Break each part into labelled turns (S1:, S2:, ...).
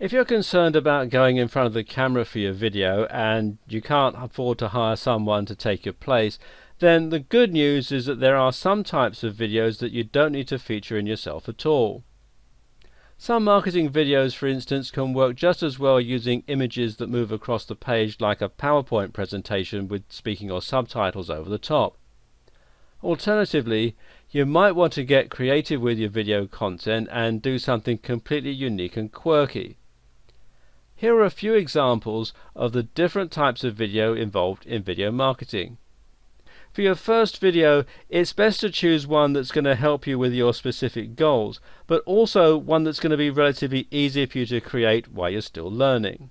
S1: If you're concerned about going in front of the camera for your video and you can't afford to hire someone to take your place, then the good news is that there are some types of videos that you don't need to feature in yourself at all. Some marketing videos, for instance, can work just as well using images that move across the page like a PowerPoint presentation with speaking or subtitles over the top. Alternatively, you might want to get creative with your video content and do something completely unique and quirky. Here are a few examples of the different types of video involved in video marketing. For your first video, it's best to choose one that's going to help you with your specific goals, but also one that's going to be relatively easy for you to create while you're still learning.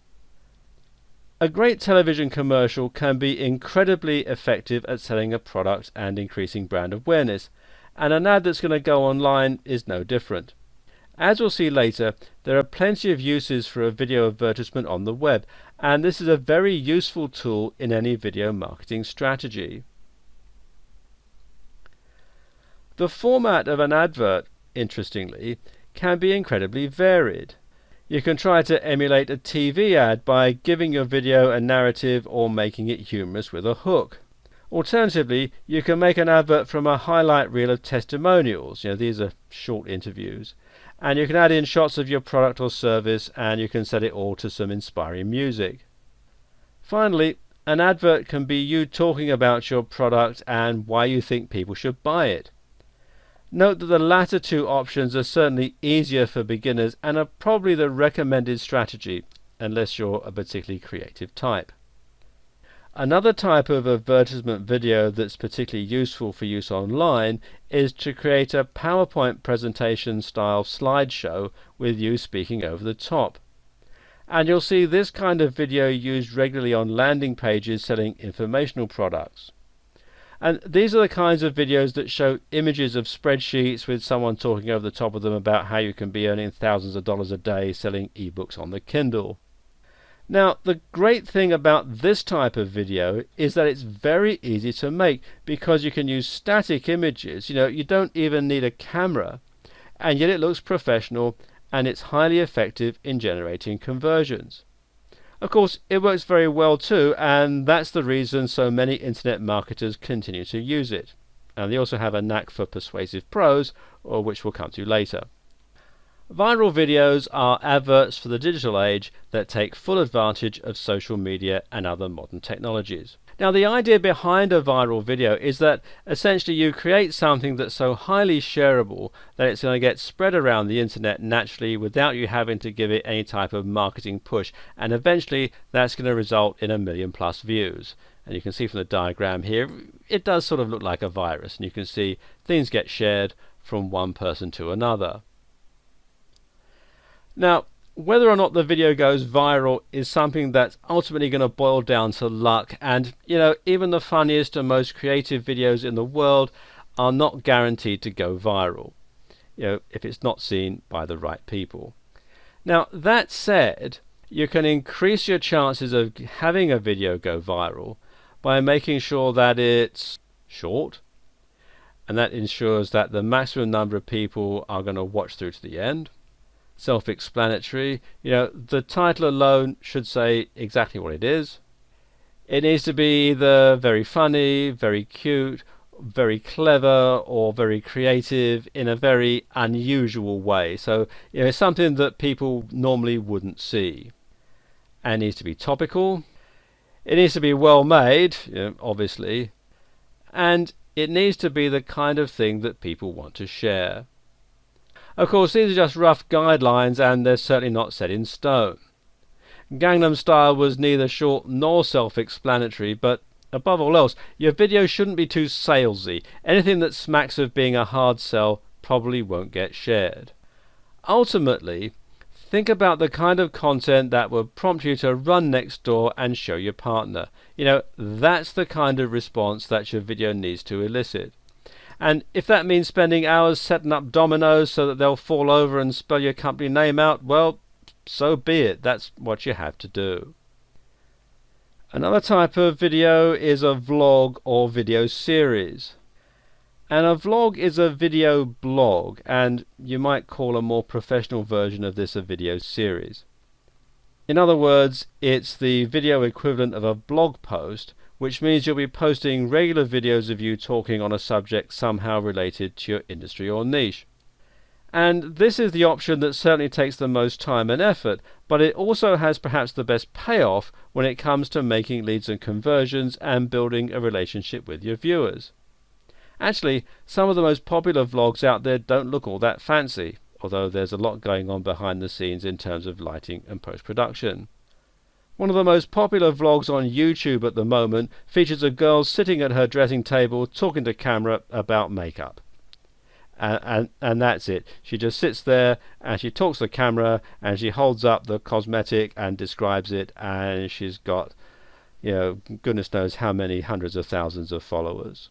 S1: A great television commercial can be incredibly effective at selling a product and increasing brand awareness, and an ad that's going to go online is no different. As we'll see later, there are plenty of uses for a video advertisement on the web, and this is a very useful tool in any video marketing strategy. The format of an advert, interestingly, can be incredibly varied. You can try to emulate a TV ad by giving your video a narrative or making it humorous with a hook. Alternatively, you can make an advert from a highlight reel of testimonials. These are short interviews. And you can add in shots of your product or service, and you can set it all to some inspiring music. Finally, an advert can be you talking about your product and why you think people should buy it. Note that the latter two options are certainly easier for beginners and are probably the recommended strategy, unless you're a particularly creative type. Another type of advertisement video that's particularly useful for use online is to create a PowerPoint presentation style slideshow with you speaking over the top. And you'll see this kind of video used regularly on landing pages selling informational products. And these are the kinds of videos that show images of spreadsheets with someone talking over the top of them about how you can be earning thousands of dollars a day selling ebooks on the Kindle. Now, the great thing about this type of video is that it's very easy to make because you can use static images. You don't even need a camera, and yet it looks professional and it's highly effective in generating conversions. Of course, it works very well too, and that's the reason so many internet marketers continue to use it. And they also have a knack for persuasive prose, or which we'll come to later. Viral videos are adverts for the digital age that take full advantage of social media and other modern technologies. Now, the idea behind a viral video is that essentially you create something that's so highly shareable that it's going to get spread around the internet naturally without you having to give it any type of marketing push, and eventually that's going to result in 1 million+ views. And you can see from the diagram here, it does sort of look like a virus, and you can see things get shared from one person to another. Now, whether or not the video goes viral is something that's ultimately going to boil down to luck, and even the funniest and most creative videos in the world are not guaranteed to go viral, if it's not seen by the right people. Now, that said, you can increase your chances of having a video go viral by making sure that it's short, and that ensures that the maximum number of people are going to watch through to the end. Self-explanatory. The title alone should say exactly what it is. It needs to be either very funny, very cute, very clever, or very creative in a very unusual way. So it's something that people normally wouldn't see. And it needs to be topical. It needs to be well made, obviously. And it needs to be the kind of thing that people want to share. Of course, these are just rough guidelines, and they're certainly not set in stone. Gangnam Style was neither short nor self-explanatory, but above all else, your video shouldn't be too salesy. Anything that smacks of being a hard sell probably won't get shared. Ultimately, think about the kind of content that will prompt you to run next door and show your partner. That's the kind of response that your video needs to elicit. And if that means spending hours setting up dominoes so that they'll fall over and spell your company name out, well, so be it. That's what you have to do. Another type of video is a vlog or video series. And a vlog is a video blog, and you might call a more professional version of this a video series. In other words, it's the video equivalent of a blog post, which means you'll be posting regular videos of you talking on a subject somehow related to your industry or niche. And this is the option that certainly takes the most time and effort, but it also has perhaps the best payoff when it comes to making leads and conversions and building a relationship with your viewers. Actually, some of the most popular vlogs out there don't look all that fancy, although there's a lot going on behind the scenes in terms of lighting and post-production. One of the most popular vlogs on YouTube at the moment features a girl sitting at her dressing table talking to camera about makeup. And that's it. She just sits there and she talks to the camera and she holds up the cosmetic and describes it, and she's got, goodness knows how many hundreds of thousands of followers.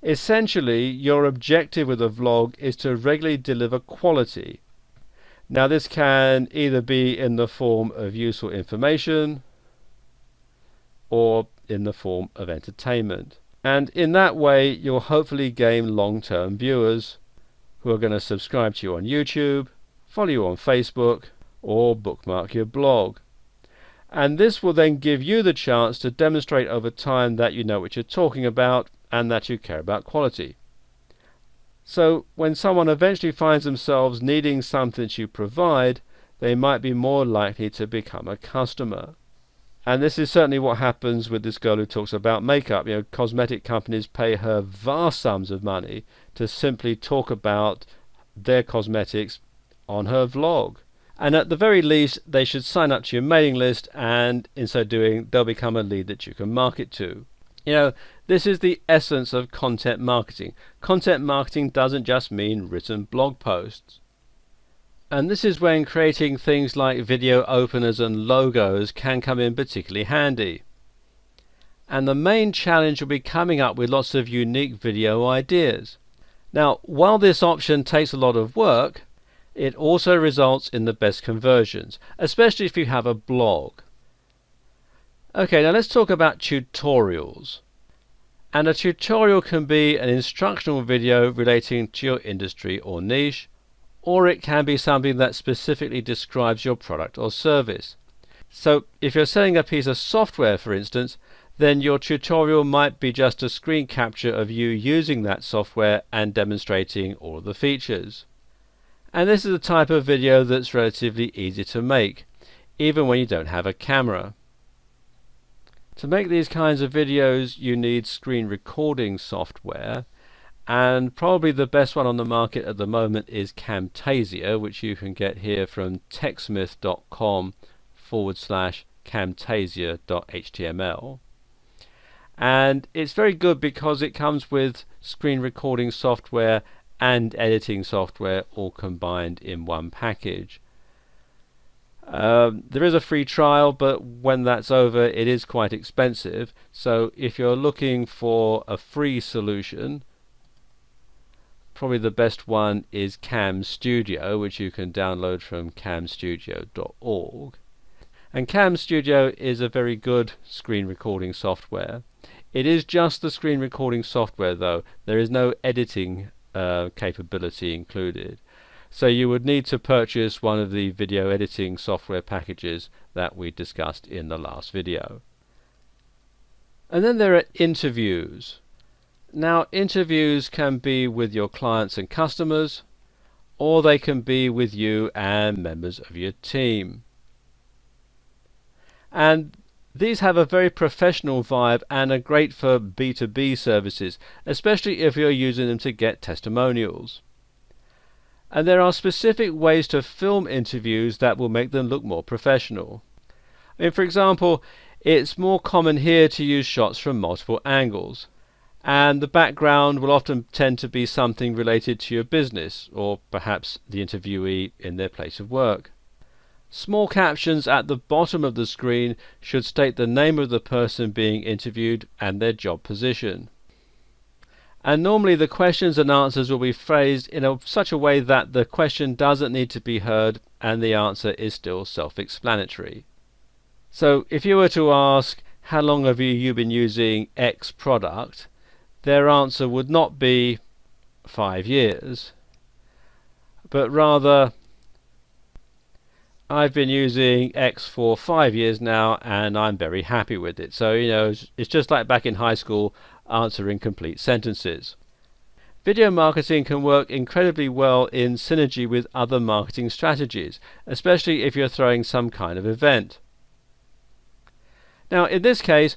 S1: Essentially, your objective with a vlog is to regularly deliver quality. Now, this can either be in the form of useful information or in the form of entertainment. And in that way, you'll hopefully gain long-term viewers who are going to subscribe to you on YouTube, follow you on Facebook, or bookmark your blog. And this will then give you the chance to demonstrate over time that you know what you're talking about and that you care about quality. So when someone eventually finds themselves needing something that you provide, they might be more likely to become a customer. And this is certainly what happens with this girl who talks about makeup. Cosmetic companies pay her vast sums of money to simply talk about their cosmetics on her vlog. And at the very least, they should sign up to your mailing list, and in so doing, they'll become a lead that you can market to. This is the essence of content marketing. Content marketing doesn't just mean written blog posts. And this is when creating things like video openers and logos can come in particularly handy. And the main challenge will be coming up with lots of unique video ideas. Now, while this option takes a lot of work, it also results in the best conversions, especially if you have a blog. Okay, now let's talk about tutorials. And a tutorial can be an instructional video relating to your industry or niche, or it can be something that specifically describes your product or service. So if you're selling a piece of software, for instance, then your tutorial might be just a screen capture of you using that software and demonstrating all of the features. And this is the type of video that's relatively easy to make, even when you don't have a camera. To make these kinds of videos, you need screen recording software, and probably the best one on the market at the moment is Camtasia, which you can get here from techsmith.com/camtasia.html. And it's very good because it comes with screen recording software and editing software all combined in one package. There is a free trial, but when that's over it is quite expensive, so if you're looking for a free solution, probably the best one is Cam Studio, which you can download from camstudio.org. And Cam Studio is a very good screen recording software. It is just the screen recording software though. There is no editing capability included. So you would need to purchase one of the video editing software packages that we discussed in the last video. And then there are interviews. Now, interviews can be with your clients and customers, or they can be with you and members of your team. And these have a very professional vibe and are great for B2B services, especially if you're using them to get testimonials. And there are specific ways to film interviews that will make them look more professional. For example, it's more common here to use shots from multiple angles, and the background will often tend to be something related to your business, or perhaps the interviewee in their place of work. Small captions at the bottom of the screen should state the name of the person being interviewed and their job position. And normally the questions and answers will be phrased in such a way that the question doesn't need to be heard and the answer is still self-explanatory. So if you were to ask, how long have you been using X product, their answer would not be 5 years, but rather, I've been using X for 5 years now, and I'm very happy with it. So, it's just like back in high school answering complete sentences. Video marketing can work incredibly well in synergy with other marketing strategies, especially if you're throwing some kind of event. Now, in this case,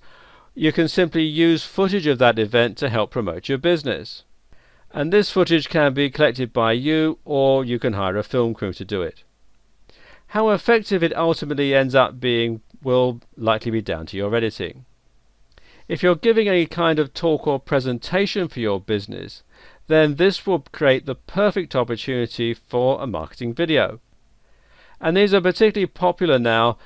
S1: you can simply use footage of that event to help promote your business. And this footage can be collected by you, or you can hire a film crew to do it. How effective it ultimately ends up being will likely be down to your editing. If you're giving any kind of talk or presentation for your business, then this will create the perfect opportunity for a marketing video. And these are particularly popular now,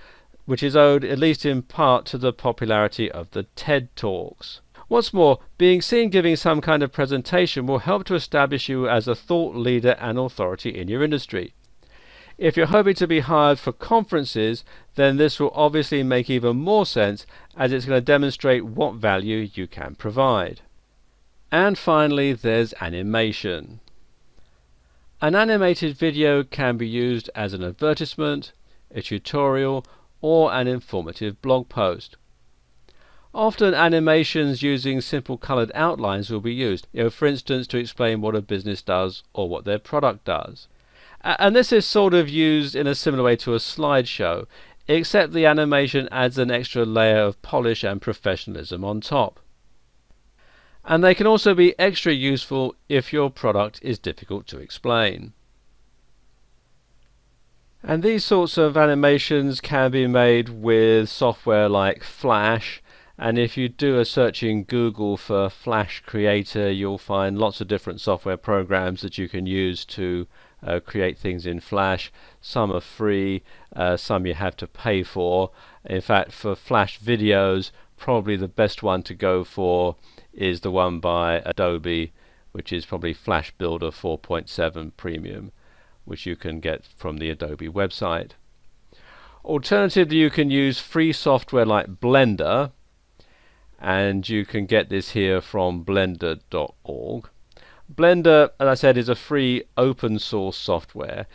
S1: which is owed at least in part to the popularity of the TED Talks. What's more, being seen giving some kind of presentation will help to establish you as a thought leader and authority in your industry. If you're hoping to be hired for conferences, then this will obviously make even more sense, as it's going to demonstrate what value you can provide. And finally, there's animation. An animated video can be used as an advertisement, a tutorial, or an informative blog post. Often animations using simple colored outlines will be used, for instance, to explain what a business does or what their product does. And this is sort of used in a similar way to a slideshow, except the animation adds an extra layer of polish and professionalism on top. And they can also be extra useful if your product is difficult to explain. And these sorts of animations can be made with software like Flash, and if you do a search in Google for Flash Creator, you'll find lots of different software programs that you can use to create things in Flash. Some are free, some you have to pay for. In fact, for Flash videos, probably the best one to go for is the one by Adobe, which is probably Flash Builder 4.7 Premium, which you can get from the Adobe website. Alternatively, you can use free software like Blender, and you can get this here from blender.org. Blender, as I said, is a free open source software.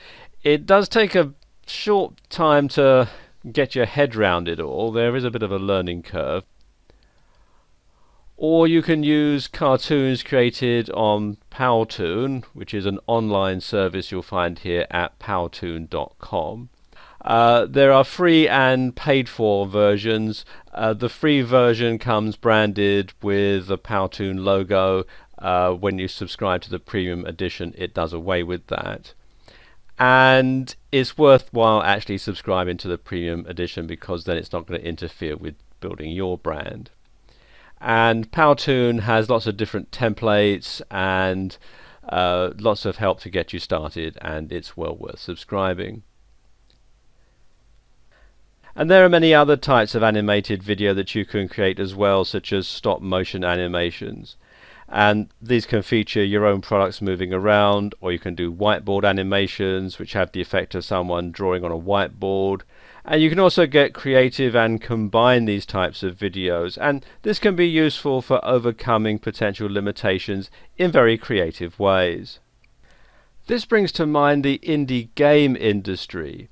S1: It does take a short time to get your head round it all. There is a bit of a learning curve. Or you can use cartoons created on Powtoon, which is an online service you'll find here at powtoon.com. There are free and paid for versions. The free version comes branded with the Powtoon logo. When you subscribe to the premium edition, it does away with that. And it's worthwhile actually subscribing to the premium edition, because then it's not going to interfere with building your brand. And Powtoon has lots of different templates and lots of help to get you started, and it's well worth subscribing. And there are many other types of animated video that you can create as well, such as stop motion animations. And these can feature your own products moving around, or you can do whiteboard animations, which have the effect of someone drawing on a whiteboard. And you can also get creative and combine these types of videos, and this can be useful for overcoming potential limitations in very creative ways. This brings to mind the indie game industry.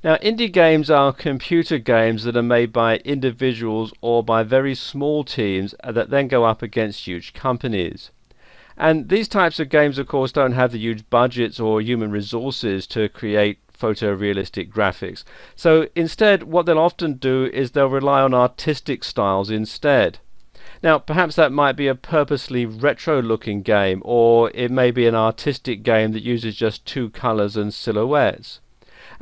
S1: Now, indie games are computer games that are made by individuals or by very small teams that then go up against huge companies. And these types of games, of course, don't have the huge budgets or human resources to create photorealistic graphics. So instead, what they'll often do is they'll rely on artistic styles instead. Now, perhaps that might be a purposely retro-looking game, or it may be an artistic game that uses just two colors and silhouettes.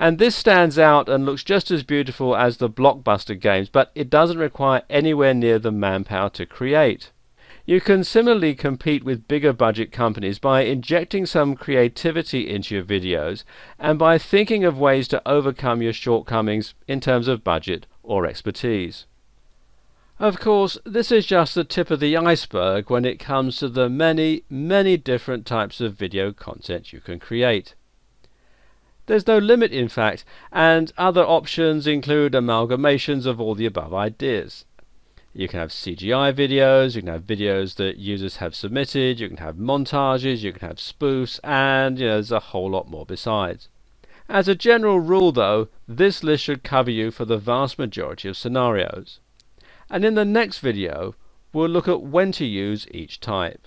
S1: And this stands out and looks just as beautiful as the blockbuster games, but it doesn't require anywhere near the manpower to create. You can similarly compete with bigger budget companies by injecting some creativity into your videos and by thinking of ways to overcome your shortcomings in terms of budget or expertise. Of course, this is just the tip of the iceberg when it comes to the many, many different types of video content you can create. There's no limit, in fact, and other options include amalgamations of all the above ideas. You can have CGI videos, you can have videos that users have submitted, you can have montages, you can have spoofs, and there's a whole lot more besides. As a general rule though, this list should cover you for the vast majority of scenarios. And in the next video, we'll look at when to use each type.